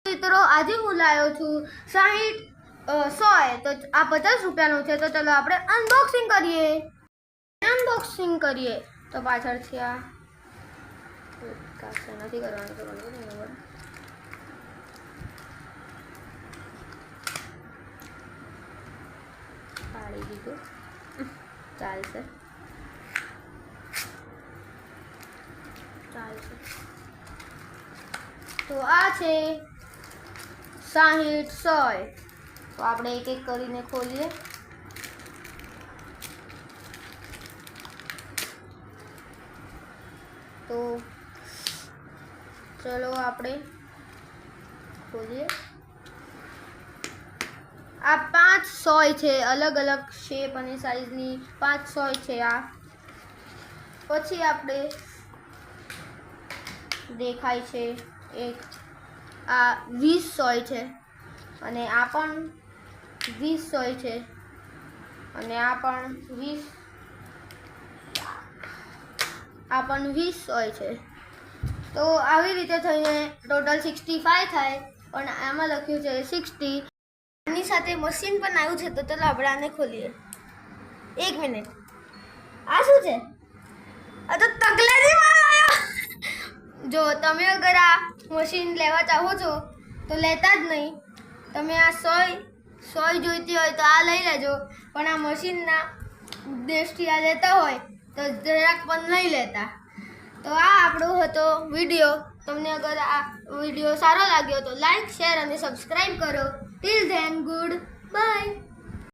મિત્રો આજે હું લાવ્યો છું 100 તો આ 50 રૂપિયાનું છે. તો ચલો આપણે અનબોક્સિંગ કરીએ. તો પાછળથી આ કાશે નથી કરવાનું તો બરાબર. પાડી દીધું, ચાલશે. તો આ છે 60 100. તો આપણે એક એક કરીને ખોલીએ. તો ચલો આપણે ખોલીએ. આ 5 100 છે, અલગ અલગ શેપ અને સાઈઝની 5 100 છે. આ પછી આપણે દેખાય છે એક આ 20 100 છે, અને આ પણ 20 100 છે, અને આ પણ 20 100 છે. તો આવી રીતે થઈને ટોટલ 65 થાય, પણ આમાં લખ્યું છે 60. આની સાથે મશીન પણ આવ્યું છે. તો ચાલો આપણે આને ખોલીએ. 1 મિનિટ, આ શું છે? આ તો તકલાદી માલ આવ્યો. જો તમે અગર આ મશીન લેવા ચાહો છો તો લેતા જ નહીં. તમે આ 100 જોઈતી હોય તો આ લઈ લેજો, પણ આ મશીનના ઉદ્દેશથી આ લેતા હોય તો જરાક પણ નહીં લેતા. તો આ આપણો હતો વિડીયો. તમને અગર આ વિડીયો સારો લાગ્યો તો લાઈક, શેર અને સબસ્ક્રાઈબ કરો. Till then good bye.